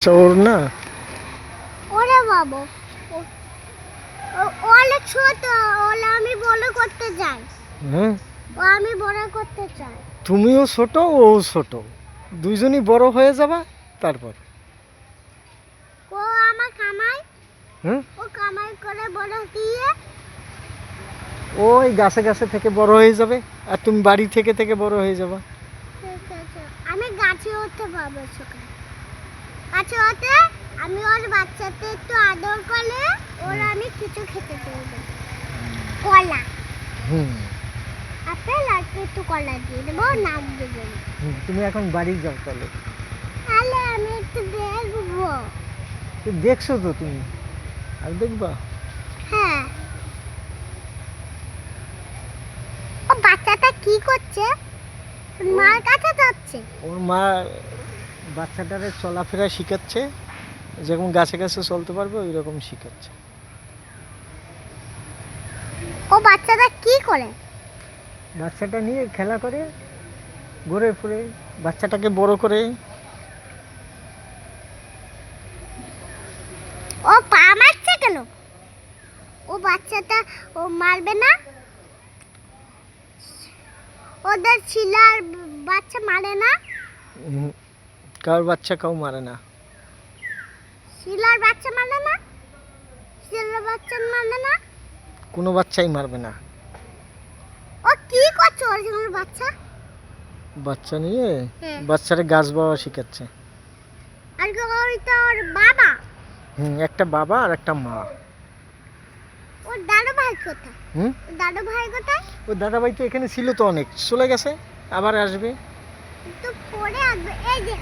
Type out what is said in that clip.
বাচ্চা ওর না? ওরে বাবা, ও- ও অনেক ছোট, ওলে আমি বড় করতে চাই। হ্যাঁ, ও আমি বড় করতে চাই। তুমিও ছোট ও ছোট, দুইজনই বড় হয়ে যাবা তারপর। ও আমার কামাই, হ্যাঁ, ও কামাই করে বড় দিয়ে ওই গাছে গাছে থেকে বড় হয়ে যাবে, আর তুমি বাড়ি থেকে থেকে বড় হয়ে যাবা। ঠিক আছে, আমি গাছে উঠতে পারবো সকালে। গাছে উঠে আমি ওর বাচ্চাতে একটু আদর করলে ওর আমি কিছু খেতে দেবো। কলা, হুম আপেল আর একটু কলা দিয়ে দেবো, নাম দেবো। তুমি এখন বাড়ি যাও তাহলে। তাহলে আমি একটু দেখবো। তো দেখছো তো তুমি, আর দেখবা? হ্যাঁ, ও বাচ্চাটা কি করছে? মার কাছে যাচ্ছে। ওর মা বাচ্চাটারে চলাফেরা শিখাচ্ছে, যেরকম গাছে গাছে চলতে পারবে ওই রকম শিখাচ্ছে। ও বাচ্চাটা কি করে? বাচ্চাটা নিয়ে খেলা করে, ঘুরে ফুরে, বাচ্চাটাকে বড় করে। ও পা মারছে কেন? ও বাচ্চাটা ও মারবে না? ওদের ছিলার বাচ্চা মারে না? কার বাচ্চা কাউ মারে না। শিলার বাচ্চা মারে না? শিলার বাচ্চা মারে না? কোনো বাচ্চাই মারবে না। ও কি করছে অরিজিনাল বাচ্চা? বাচ্চা নিয়ে হ্যাঁ। বাচ্চারে গাছ বাওয়া শিখাচ্ছে। আর ওইটা ওর বাবা? একটা বাবা আর একটা মা। ওর দাদু ভাই কোথায়? হুম ওর দাদু ভাই কোথায়? ও দাদাভাই তো এখানে ছিল, তো অনেক চলে গেছে, আবার আসবে। তো পরে আসবে। এই যে